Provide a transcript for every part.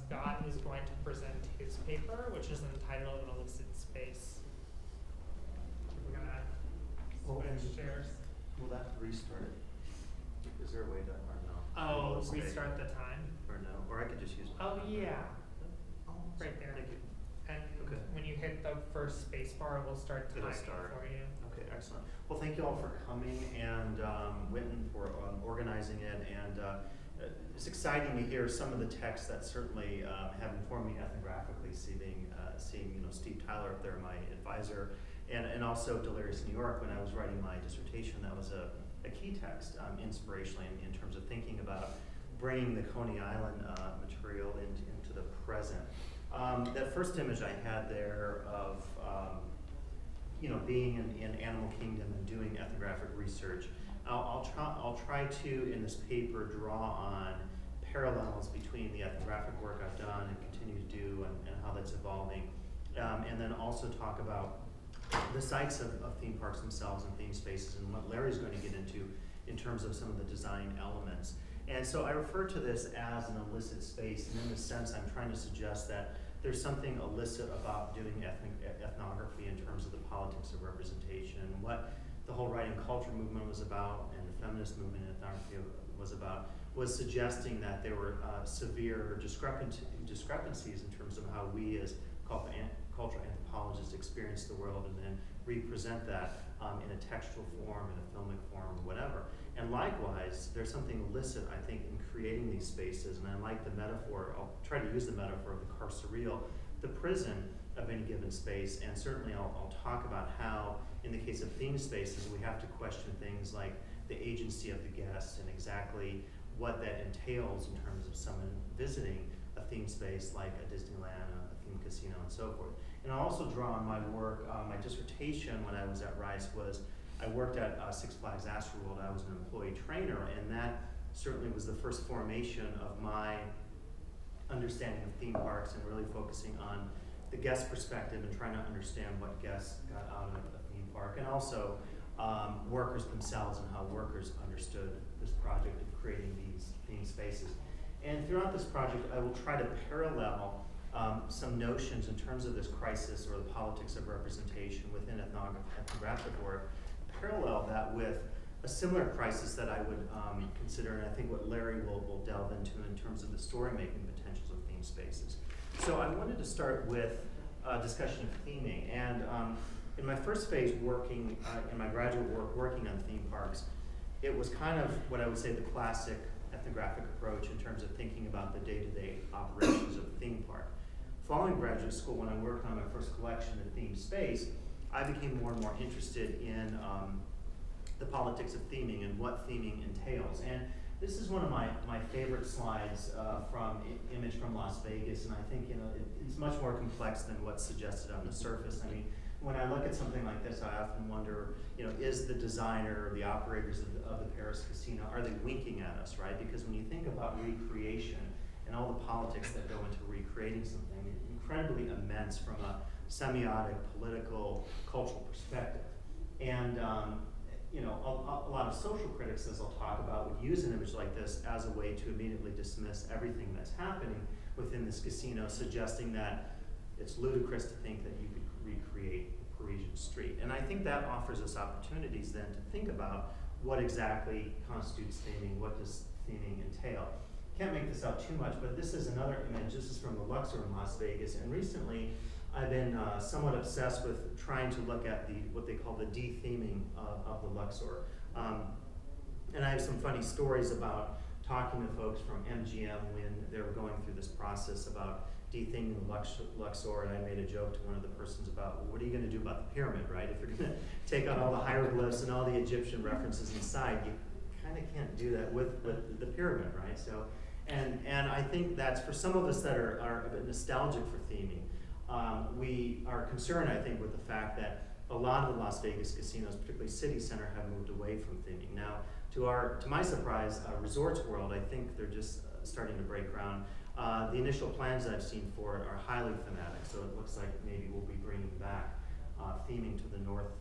Scott is going to present his paper, which is entitled An Illicit Space. We're going to switch chairs. Will that restart it? Is there a way to, or no? Oh, restart the time? Or no? Or I could just use my Oh, phone. yeah. Oh, Right there. Thank you. And Okay. when you hit the first space bar, it will start timing for you. Okay, excellent. Well, thank you all for coming, and Wynton for organizing it, and it's exciting to hear some of the texts that certainly have informed me ethnographically, seeing Steve Tyler up there, my advisor, and also Delirious New York. When I was writing my dissertation, that was a key text inspirationally in terms of thinking about bringing the Coney Island material into the present. That first image I had there of being in animal kingdom and doing ethnographic research, I'll try to in this paper draw on parallels between the ethnographic work I've done and continue to do and how that's evolving, and then also talk about the sites of theme parks themselves and theme spaces and what Larry's going to get into in terms of some of the design elements. And so I refer to this as an illicit space, and in a sense I'm trying to suggest that there's something illicit about doing ethnography in terms of the politics of representation and what the whole writing culture movement was about and the feminist movement in ethnography was suggesting that there were severe discrepancies in terms of how we as cultural anthropologists experience the world and then represent that in a textual form, in a filmic form, or whatever. And likewise, there's something illicit, I think, in creating these spaces, and I like the metaphor, I'll try to use the metaphor of the carcereal, the prison of any given space, and certainly I'll talk about how, in the case of theme spaces, we have to question things like the agency of the guest and exactly what that entails in terms of someone visiting a theme space like a Disneyland, a theme casino, and so forth. And I'll also draw on my work, my dissertation when I was at Rice was, I worked at Six Flags Astroworld. I was an employee trainer, and that certainly was the first formation of my understanding of theme parks and really focusing on the guest perspective and trying to understand what guests got out of a theme park, and also workers themselves and how workers understood this project of creating these theme spaces. And throughout this project, I will try to parallel some notions in terms of this crisis or the politics of representation within ethnographic work, parallel that with a similar crisis that I would consider, and I think what Larry will delve into in terms of the story-making potentials of theme spaces. So I wanted to start with a discussion of theming, and in my first phase working, in my graduate work working on theme parks, it was kind of what I would say the classic ethnographic approach in terms of thinking about the day-to-day operations of a theme park. Following graduate school, when I worked on my first collection of theme space, I became more and more interested in the politics of theming and what theming entails. And this is one of my favorite slides from Image from Las Vegas, and I think it's much more complex than what's suggested on the surface. I mean, when I look at something like this, I often wonder, is the designer or the operators of the Paris casino, are they winking at us, right? Because when you think about recreation and all the politics that go into recreating something, incredibly immense from a semiotic, political, cultural perspective. And a lot of social critics, as I'll talk about, would use an image like this as a way to immediately dismiss everything that's happening within this casino, suggesting that it's ludicrous to think that you could recreate a Parisian street. And I think that offers us opportunities then to think about what exactly constitutes theming, what does theming entail. Can't make this out too much, but this is another image. This is from the Luxor in Las Vegas, and recently I've been somewhat obsessed with trying to look at what they call the de-theming of the Luxor. And I have some funny stories about talking to folks from MGM when they were going through this process about de-theming the Luxor, and I made a joke to one of the persons about, well, what are you going to do about the pyramid, right? If you're going to take out all the hieroglyphs and all the Egyptian references inside, you kind of can't do that with the pyramid, right? So, and I think that's, for some of us that are a bit nostalgic for theming, we are concerned, I think, with the fact that a lot of the Las Vegas casinos, particularly City Center, have moved away from theming. Now, to my surprise, Resorts World, I think they're just starting to break ground. The initial plans I've seen for it are highly thematic, so it looks like maybe we'll be bringing back theming to the north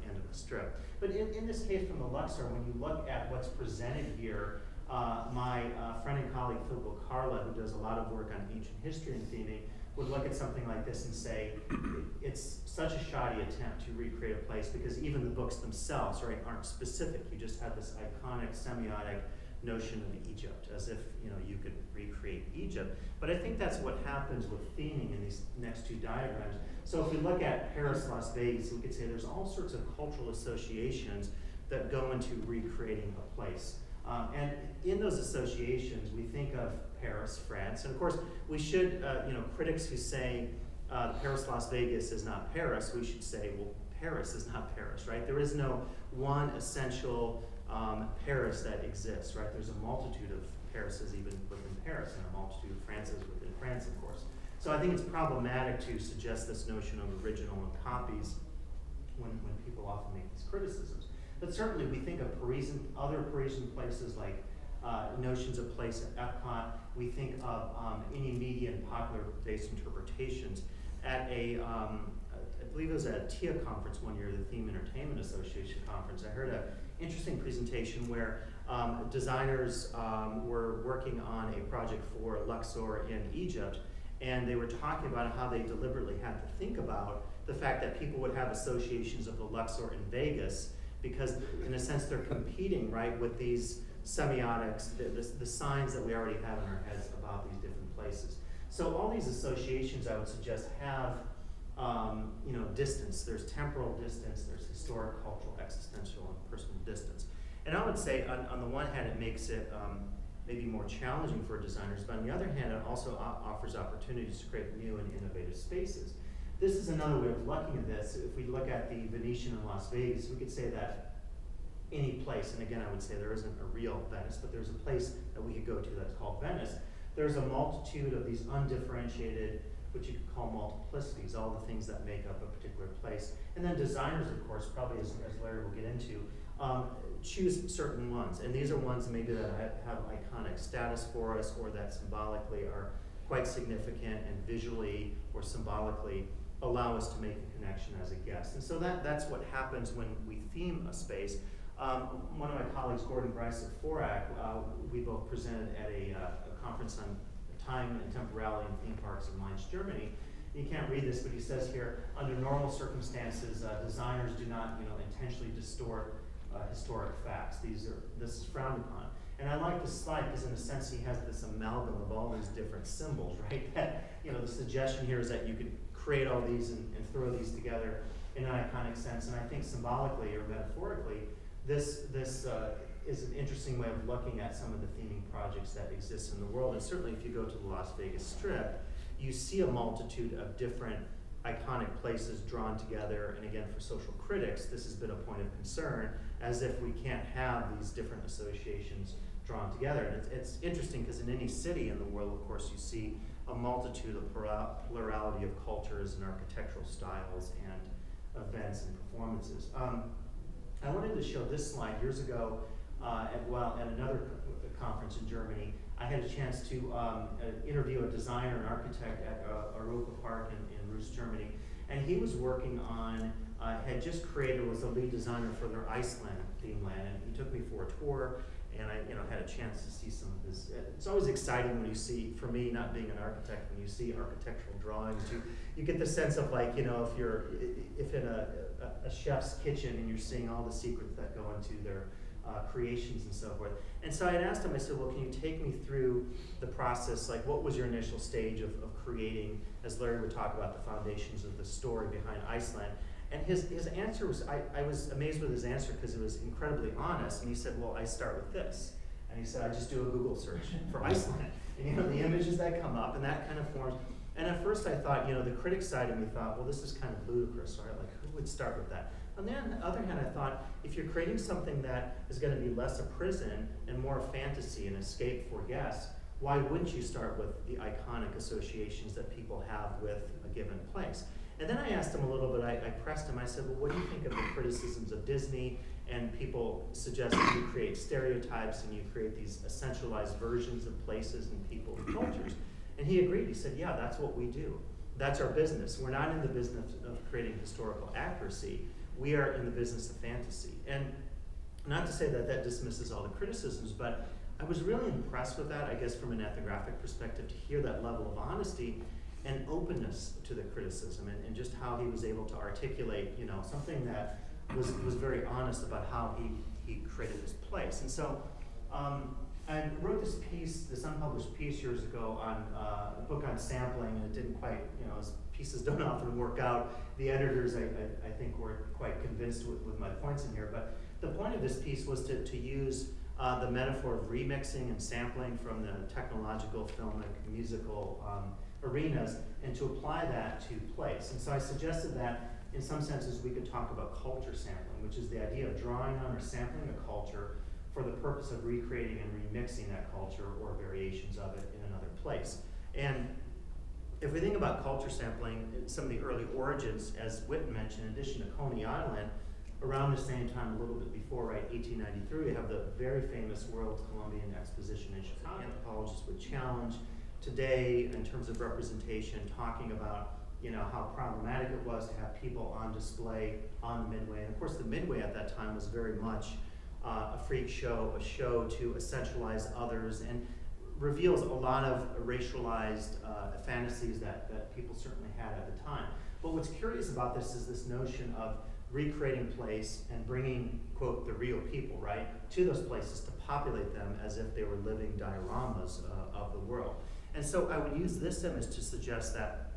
end of the strip. But in this case from the Luxor, when you look at what's presented here, my friend and colleague Phil Carla, who does a lot of work on ancient history and theming, would look at something like this and say, it's such a shoddy attempt to recreate a place because even the books themselves, right, aren't specific. You just have this iconic semiotic notion of Egypt, as if you could recreate Egypt. But I think that's what happens with theming in these next two diagrams. So if we look at Paris, Las Vegas, we could say there's all sorts of cultural associations that go into recreating a place. And in those associations, we think of Paris, France, and of course, we should, critics who say Paris, Las Vegas is not Paris, we should say, well, Paris is not Paris, right? There is no one essential Paris that exists, right? There's a multitude of Parises even within Paris, and a multitude of Frances within France, of course. So I think it's problematic to suggest this notion of original and copies when people often make these criticisms. But certainly we think of other Parisian places like notions of place at Epcot. We think of any media and popular-based interpretations. At I believe it was at a TIA conference one year, the Theme Entertainment Association conference, I heard an interesting presentation where designers were working on a project for Luxor in Egypt, and they were talking about how they deliberately had to think about the fact that people would have associations of the Luxor in Vegas because, in a sense, they're competing, right, with these semiotics, the signs that we already have in our heads about these different places. So all these associations, I would suggest, have distance. There's temporal distance, there's historic, cultural, existential, and personal distance. And I would say, on the one hand, it makes it maybe more challenging for designers, but on the other hand, it also offers opportunities to create new and innovative spaces. This is another way of looking at this. If we look at the Venetian in Las Vegas, we could say that any place, and again, I would say there isn't a real Venice, but there's a place that we could go to that's called Venice. There's a multitude of these undifferentiated, what you could call multiplicities, all the things that make up a particular place. And then designers, of course, probably as Larry will get into, choose certain ones. And these are ones maybe that have iconic status for us or that symbolically are quite significant and visually or symbolically allow us to make a connection as a guest. And so that's what happens when we theme a space. One of my colleagues, Gordon Bryce at FORAC, we both presented at a conference on time and temporality in theme parks in Mainz, Germany. You can't read this, but he says here, under normal circumstances, designers do not intentionally distort historic facts. This is frowned upon. And I like this slide because in a sense he has this amalgam of all these different symbols, right? That, the suggestion here is that you could create all these and throw these together in an iconic sense. And I think symbolically or metaphorically, this is an interesting way of looking at some of the theming projects that exist in the world. And certainly if you go to the Las Vegas Strip, you see a multitude of different iconic places drawn together. And again, for social critics, this has been a point of concern, as if we can't have these different associations drawn together. And it's interesting because in any city in the world, of course, you see a multitude of plurality of cultures and architectural styles and events and performances. I wanted to show this slide. Years ago, at another conference in Germany, I had a chance to interview a designer and architect at Europa Park in Rust, Germany, and he was working on, had just created, was the lead designer for their Iceland theme land, and he took me for a tour, and I had a chance to see some of his. It's always exciting when you see, for me, not being an architect, when you see architectural drawings, you get the sense of if in a chef's kitchen and you're seeing all the secrets that go into their creations and so forth. And so I had asked him, I said, well, can you take me through the process, what was your initial stage of creating, as Larry would talk about, the foundations of the story behind Iceland? And his answer was, I was amazed with his answer because it was incredibly honest. And he said, well, I start with this. And he said, I just do a Google search for Iceland. And the images that come up, and that kind of forms. And at first I thought, the critic side of me thought, well, this is kind of ludicrous, right? Who would start with that? On the other hand, I thought, if you're creating something that is going to be less a prison and more a fantasy and escape for guests, why wouldn't you start with the iconic associations that people have with a given place? And then I asked him a little bit, I pressed him, I said, well, what do you think of the criticisms of Disney? And people suggest that you create stereotypes and you create these essentialized versions of places and people and cultures. And he agreed, he said, yeah, that's what we do. That's our business. We're not in the business of creating historical accuracy. We are in the business of fantasy. And not to say that that dismisses all the criticisms, but I was really impressed with that, I guess, from an ethnographic perspective, to hear that level of honesty and openness to the criticism, and just how he was able to articulate, you know, something that was very honest about how he created this place. And so I wrote this piece, this unpublished piece years ago on a book on sampling, and it didn't quite, you know, as pieces don't often work out. The editors, I think, weren't quite convinced with my points in here, but the point of this piece was to use the metaphor of remixing and sampling from the technological, filmic, musical arenas, and to apply that to place. And so I suggested that in some senses we could talk about culture sampling, which is the idea of drawing on or sampling a culture for the purpose of recreating and remixing that culture or variations of it in another place. And if we think about culture sampling, some of the early origins, as Witten mentioned, in addition to Coney Island, around the same time, a little bit before, right, 1893, we have the very famous World Columbian Exposition in Chicago. Anthropologists would challenge today, in terms of representation, talking about, you know, how problematic it was to have people on display on the Midway. And of course, the Midway at that time was very much a freak show, a show to essentialize others, and reveals a lot of racialized fantasies that people certainly had at the time. But what's curious about this is this notion of recreating place and bringing, quote, the real people, right, to those places to populate them as if they were living dioramas of the world. And so I would use this image to suggest that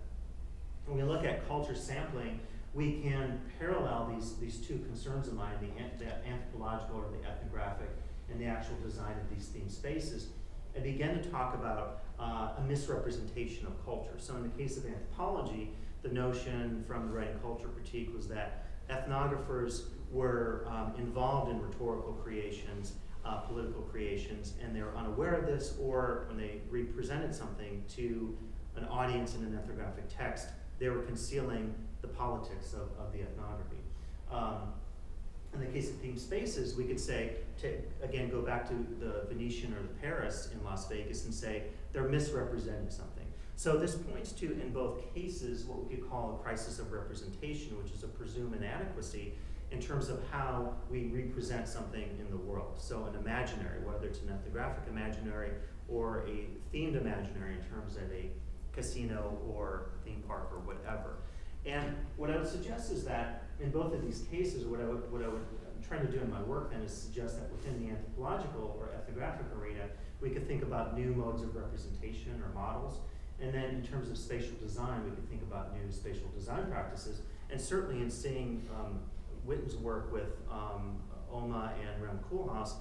when we look at culture sampling, we can parallel these two concerns of mine, the anthropological or the ethnographic, and the actual design of these themed spaces, and begin to talk about a misrepresentation of culture. So in the case of anthropology, the notion from the writing Culture Critique was that ethnographers were involved in rhetorical creations, political creations, and they were unaware of this, or when they represented something to an audience in an ethnographic text, they were concealing the politics of the ethnography. In the case of themed spaces, we could say, to again go back to the Venetian or the Paris in Las Vegas and say, they're misrepresenting something. So this points to, in both cases, what we could call a crisis of representation, which is a presumed inadequacy in terms of how we represent something in the world. So an imaginary, whether it's an ethnographic imaginary or a themed imaginary in terms of a casino or theme park or whatever. And what I would suggest is that in both of these cases, what I'm trying to do in my work then is suggest that within the anthropological or ethnographic arena, we could think about new modes of representation or models. And then in terms of spatial design, we could think about new spatial design practices. And certainly in seeing Witten's work with OMA and Rem Koolhaas,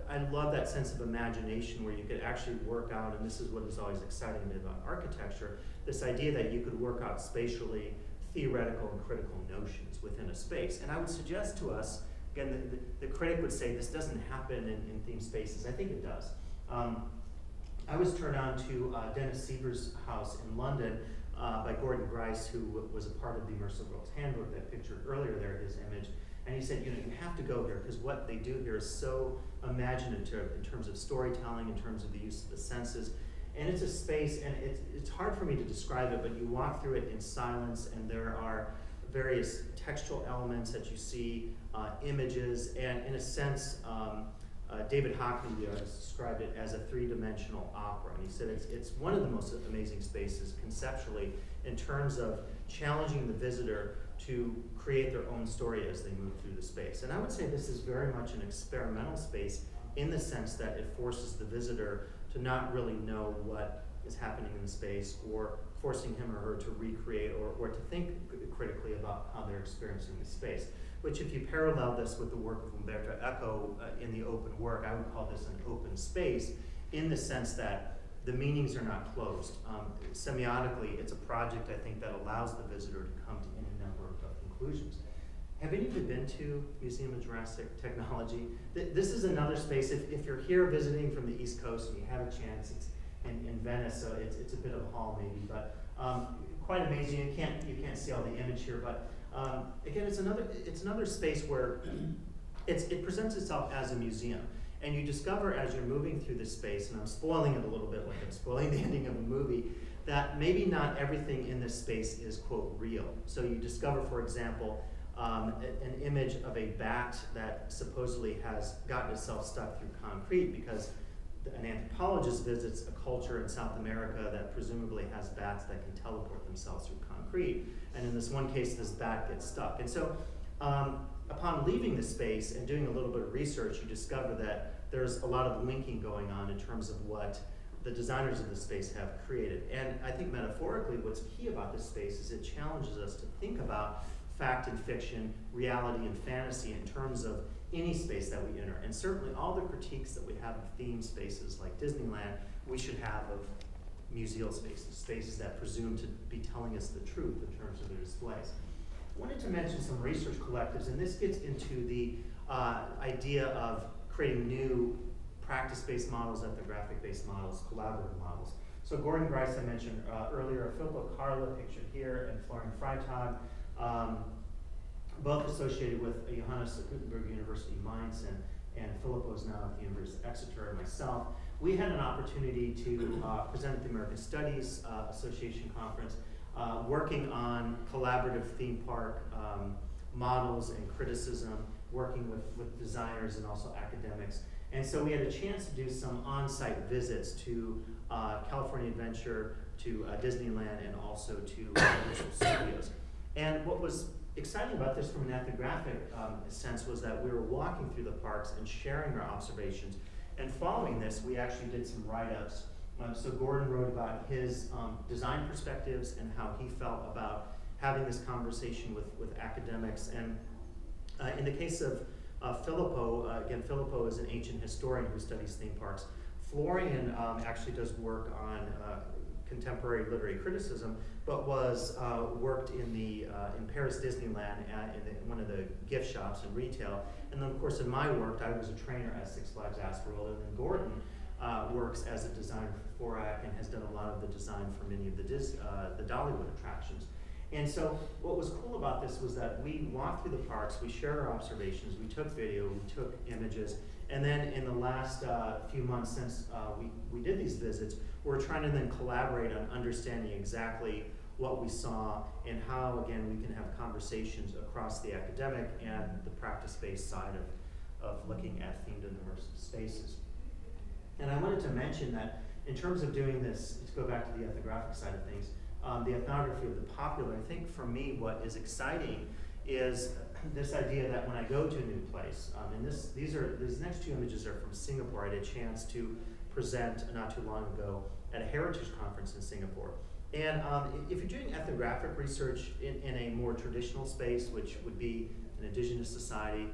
I love that sense of imagination where you could actually work out, and this is what is always exciting me about architecture, this idea that you could work out spatially theoretical and critical notions within a space. And I would suggest to us, again, the critic would say this doesn't happen in themed spaces. I think it does. I was turned on to Dennis Seaver's house in London by Gordon Grice, who was a part of the Immersive Worlds Handbook that pictured earlier there, his image. And he said, you know, you have to go here because what they do here is so imaginative in terms of storytelling, in terms of the use of the senses. And it's a space, and it's hard for me to describe it, but you walk through it in silence, and there are various textual elements that you see, images, and in a sense, David Hockney, the artist, described it as a three-dimensional opera. And he said it's one of the most amazing spaces conceptually in terms of challenging the visitor to create their own story as they move through the space. And I would say this is very much an experimental space in the sense that it forces the visitor to not really know what is happening in the space, or forcing him or her to recreate or to think critically about how they're experiencing the space. Which, if you parallel this with the work of Umberto Eco in the open work, I would call this an open space in the sense that the meanings are not closed. Semiotically, it's a project, I think, that allows the visitor to come to any number of conclusions. Have any of you been to Museum of Jurassic Technology? This is another space, if you're here visiting from the East Coast and you have a chance, it's in Venice, so it's a bit of a haul maybe, but quite amazing. You can't see all the image here, but again, it's another space where it presents itself as a museum. And you discover as you're moving through this space, and I'm spoiling it a little bit like I'm spoiling the ending of a movie, that maybe not everything in this space is, quote, real. So you discover, for example, an image of a bat that supposedly has gotten itself stuck through concrete because an anthropologist visits a culture in South America that presumably has bats that can teleport themselves through concrete. And in this one case, this bat gets stuck. And so upon leaving the space and doing a little bit of research, you discover that there's a lot of linking going on in terms of what the designers of the space have created. And I think metaphorically, what's key about this space is it challenges us to think about fact and fiction, reality and fantasy in terms of any space that we enter. And certainly all the critiques that we have of theme spaces like Disneyland, we should have of museal spaces, spaces that presume to be telling us the truth in terms of their displays. I wanted to mention some research collectives, and this gets into the idea of creating new practice-based models, ethnographic-based models, collaborative models. So Gordon Grice, I mentioned earlier, Filippo Carla, pictured here, and Florian Freitag, both associated with Johannes at Gutenberg University Mainz, and Filippo is now at the University of Exeter, and myself. We had an opportunity to present at the American Studies Association conference, working on collaborative theme park models and criticism, working with designers and also academics. And so we had a chance to do some on-site visits to California Adventure, to Disneyland, and also to Universal Studios. And what was exciting about this from an ethnographic sense was that we were walking through the parks and sharing our observations. And following this, we actually did some write-ups. So Gordon wrote about his design perspectives and how he felt about having this conversation with academics. And in the case of Filippo, again, Filippo is an ancient historian who studies theme parks. Florian actually does work on contemporary literary criticism, but was worked in Paris Disneyland in one of the gift shops and retail. And then, of course, in my work, I was a trainer at Six Flags Astroworld, and then Gordon works as a designer for FORAC and has done a lot of the design for many of the Dollywood attractions. And so what was cool about this was that we walked through the parks, we shared our observations, we took video, we took images, and then in the last few months since we did these visits, we're trying to then collaborate on understanding exactly what we saw and how, again, we can have conversations across the academic and the practice-based side of looking at themed and immersive spaces. And I wanted to mention that in terms of doing this, to go back to the ethnographic side of things, the ethnography of the popular, I think for me what is exciting is this idea that when I go to a new place, and these next two images are from Singapore. I had a chance to present not too long ago at a heritage conference in Singapore. And if you're doing ethnographic research in a more traditional space, which would be an indigenous society,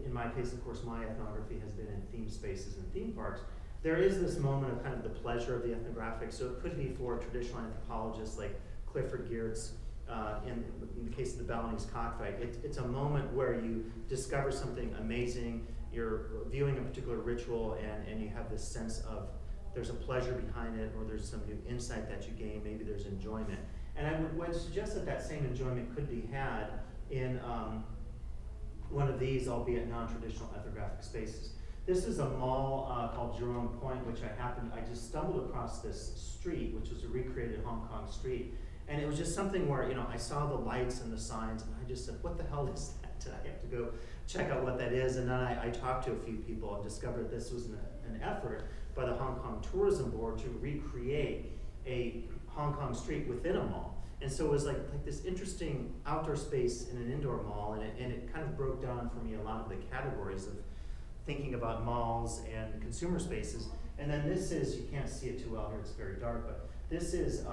in my case, of course, my ethnography has been in theme spaces and theme parks. There is this moment of kind of the pleasure of the ethnographic. So it could be for traditional anthropologists like Clifford Geertz, in the case of the Balinese cockfight. It's a moment where you discover something amazing, you're viewing a particular ritual, and you have this sense of there's a pleasure behind it, or there's some new insight that you gain, maybe there's enjoyment. And I would suggest that that same enjoyment could be had in one of these, albeit non-traditional ethnographic spaces. This is a mall called Jerome Point, which I just stumbled across this street, which was a recreated Hong Kong street. And it was just something where, I saw the lights and the signs, and I just said, what the hell is that? And I have to go check out what that is. And then I talked to a few people and discovered this was an effort by the Hong Kong Tourism Board to recreate a Hong Kong street within a mall. And so it was like this interesting outdoor space in an indoor mall, and it kind of broke down for me a lot of the categories of thinking about malls and consumer spaces. And then this is, you can't see it too well here, it's very dark, but this is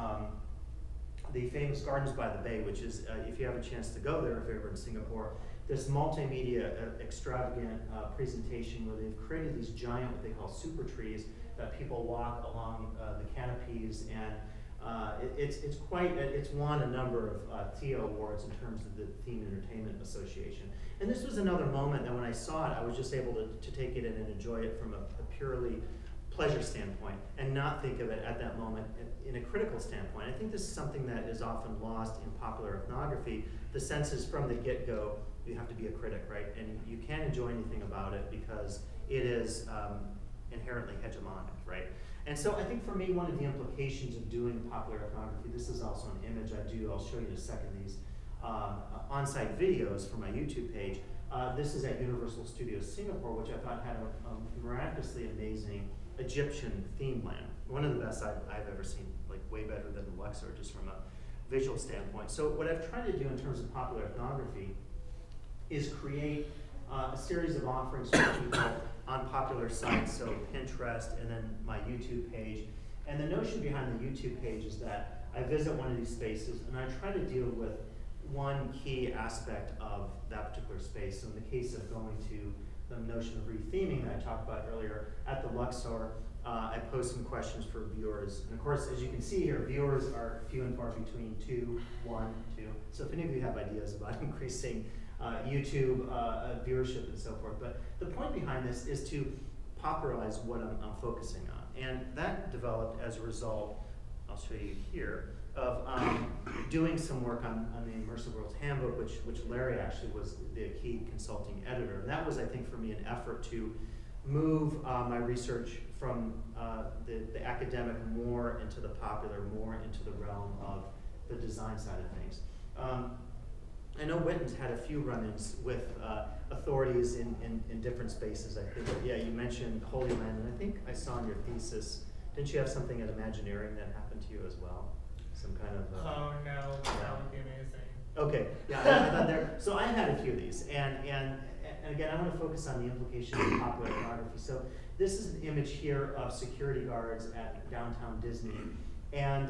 the famous Gardens by the Bay, which is, if you have a chance to go there, if you're ever in Singapore, this multimedia extravagant presentation where they've created these giant, what they call super trees, that people walk along the canopies, and it's won a number of TIO awards in terms of the Theme Entertainment Association. And this was another moment that when I saw it, I was just able to take it in and enjoy it from a purely pleasure standpoint, and not think of it at that moment in a critical standpoint. I think this is something that is often lost in popular ethnography. The sense is from the get-go, you have to be a critic, right? And you can't enjoy anything about it because it is inherently hegemonic, right? And so I think for me, one of the implications of doing popular ethnography, this is also an image I'll show you in a second, these on-site videos for my YouTube page. This is at Universal Studios Singapore, which I thought had a miraculously amazing Egyptian theme land. One of the best I've ever seen, like way better than the Luxor, just from a visual standpoint. So what I've tried to do in terms of popular ethnography is create a series of offerings for people on popular sites, so Pinterest and then my YouTube page. And the notion behind the YouTube page is that I visit one of these spaces and I try to deal with one key aspect of that particular space. So in the case of going to the notion of retheming that I talked about earlier, at the Luxor, I posed some questions for viewers. And of course, as you can see here, viewers are few and far between, 2, 1, 2. So if any of you have ideas about increasing YouTube viewership and so forth. But the point behind this is to popularize what I'm focusing on. And that developed as a result, I'll show you here, of doing some work on the Immersive Worlds Handbook, which Larry actually was the key consulting editor. And that was, I think, for me, an effort to move my research from the academic more into the popular, more into the realm of the design side of things. I know Witten's had a few run-ins with authorities in different spaces. I think, yeah, you mentioned Holy Land, and I think I saw in your thesis, didn't you have something at Imagineering that happened to you as well? Some kind of... oh no, that would be amazing. Okay, yeah, I thought there. So I had a few of these, and again, I want to focus on the implications of popular ethnography. So this is an image here of security guards at downtown Disney. And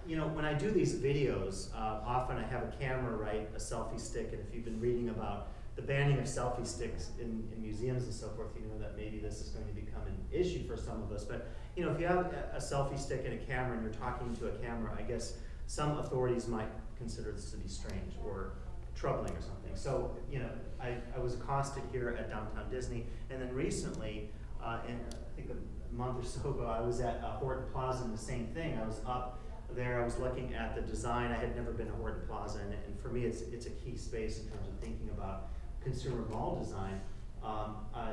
you know, when I do these videos, often I have a camera, right, a selfie stick, and if you've been reading about the banning of selfie sticks in museums and so forth, you know that maybe this is going to become an issue for some of us. But you know, if you have a selfie stick and a camera and you're talking to a camera, I guess some authorities might consider this to be strange or troubling or something. So, you know, I was accosted here at downtown Disney, and then recently, in I think a month or so ago, I was at Horton Plaza, and the same thing. I was up there, I was looking at the design. I had never been to Horton Plaza, and for me, it's a key space in terms of thinking about consumer mall design.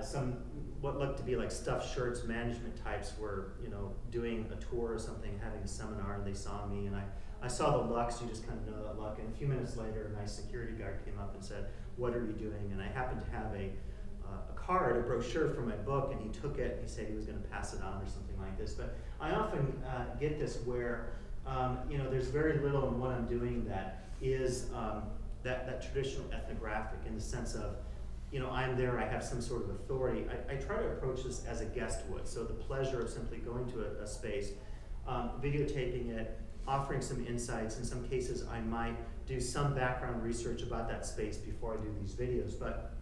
Some what looked to be like stuffed shirts management types were, you know, doing a tour or something, having a seminar, and they saw me, and I saw the Lux. You just kind of know that look, and a few minutes later, a nice security guard came up and said, "What are you doing?" And I happened to have a card, a brochure for my book, and he took it, and he said he was going to pass it on or something like this. But I often get this where, you know, there's very little in what I'm doing that is that traditional ethnographic, in the sense of, you know, I'm there, I have some sort of authority. I try to approach this as a guest would. So the pleasure of simply going to a space, videotaping it, offering some insights. In some cases, I might do some background research about that space before I do these videos. But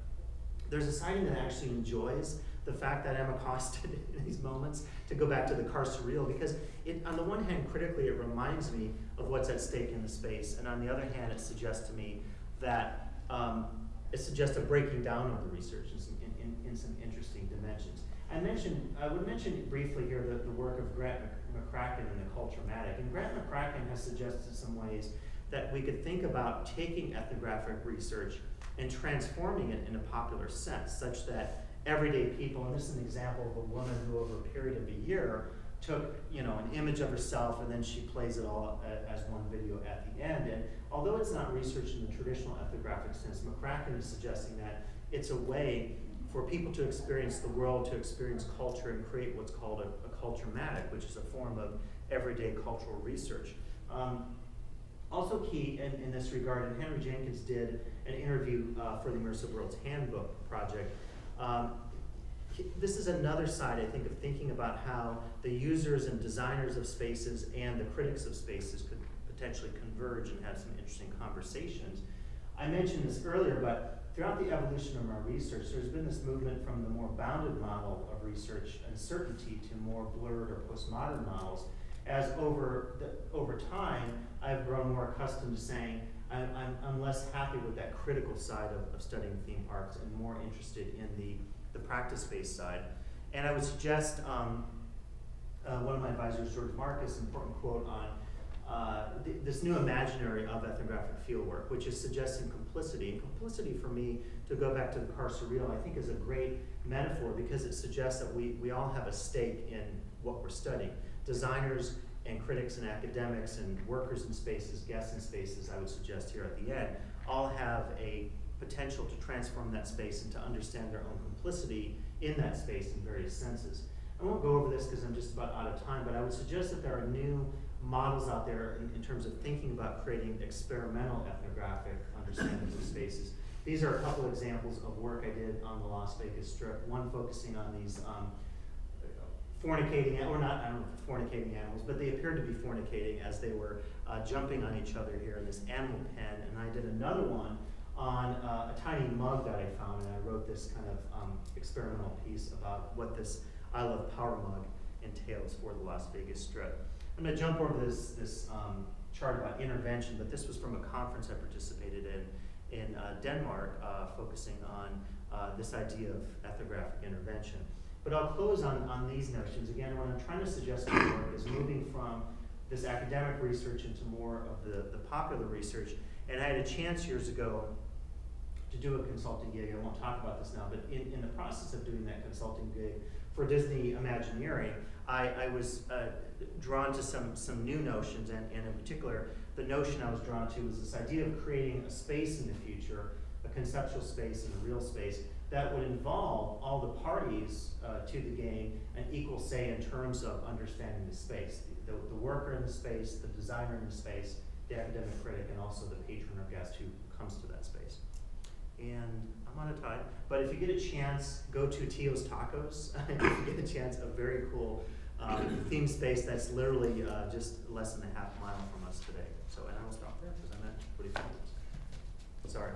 there's a side of me that actually enjoys the fact that I'm accosted in these moments, to go back to the car surreal, because on the one hand, critically, it reminds me of what's at stake in the space, and on the other hand, it suggests to me that it suggests a breaking down of the research in some interesting dimensions. I would mention briefly here the work of Grant McCracken and the Culturematic. And Grant McCracken has suggested some ways that we could think about taking ethnographic research and transforming it in a popular sense, such that everyday people, and this is an example of a woman who over a period of a year took, you know, an image of herself, and then she plays it all as one video at the end. And although it's not research in the traditional ethnographic sense, McCracken is suggesting that it's a way for people to experience the world, to experience culture, and create what's called a culturematic, which is a form of everyday cultural research. Also key in this regard, and Henry Jenkins did an interview for the Immersive Worlds Handbook project. This is another side, I think, of thinking about how the users and designers of spaces and the critics of spaces could potentially converge and have some interesting conversations. I mentioned this earlier, but throughout the evolution of my research, there's been this movement from the more bounded model of research and certainty to more blurred or postmodern models. As over time, I've grown more accustomed to saying I'm less happy with that critical side of studying theme parks and more interested in the practice-based side. And I would suggest one of my advisors, George Marcus, important quote on this new imaginary of ethnographic fieldwork, which is suggesting complicity. And complicity, for me, to go back to the car surreal, I think is a great metaphor, because it suggests that we all have a stake in what we're studying. Designers and critics and academics and workers in spaces, guests in spaces, I would suggest here at the end, all have a potential to transform that space and to understand their own complicity in that space in various senses. I won't go over this because I'm just about out of time, but I would suggest that there are new models out there in terms of thinking about creating experimental ethnographic understanding of spaces. These are a couple examples of work I did on the Las Vegas Strip, one focusing on these fornicating, or not, I don't know if fornicating animals, but they appeared to be fornicating as they were jumping on each other here in this animal pen. And I did another one on a tiny mug that I found, and I wrote this kind of experimental piece about what this I Love Power mug entails for the Las Vegas Strip. I'm going to jump over this chart about intervention, but this was from a conference I participated in Denmark, focusing on this idea of ethnographic intervention. But I'll close on these notions. Again, what I'm trying to suggest in the work is moving from this academic research into more of the popular research. And I had a chance years ago to do a consulting gig. I won't talk about this now, but in the process of doing that consulting gig for Disney Imagineering, I was drawn to some new notions, and in particular, the notion I was drawn to was this idea of creating a space in the future, a conceptual space and a real space, that would involve all the parties to the game an equal say in terms of understanding the space. The worker in the space, the designer in the space, the academic critic, and also the patron or guest who comes to that space. And I'm out of time, but if you get a chance, go to Tio's Tacos. If you get a chance, a very cool theme space that's literally just less than a half mile from us today. So, and I will stop there because I'm at 45 minutes. Sorry.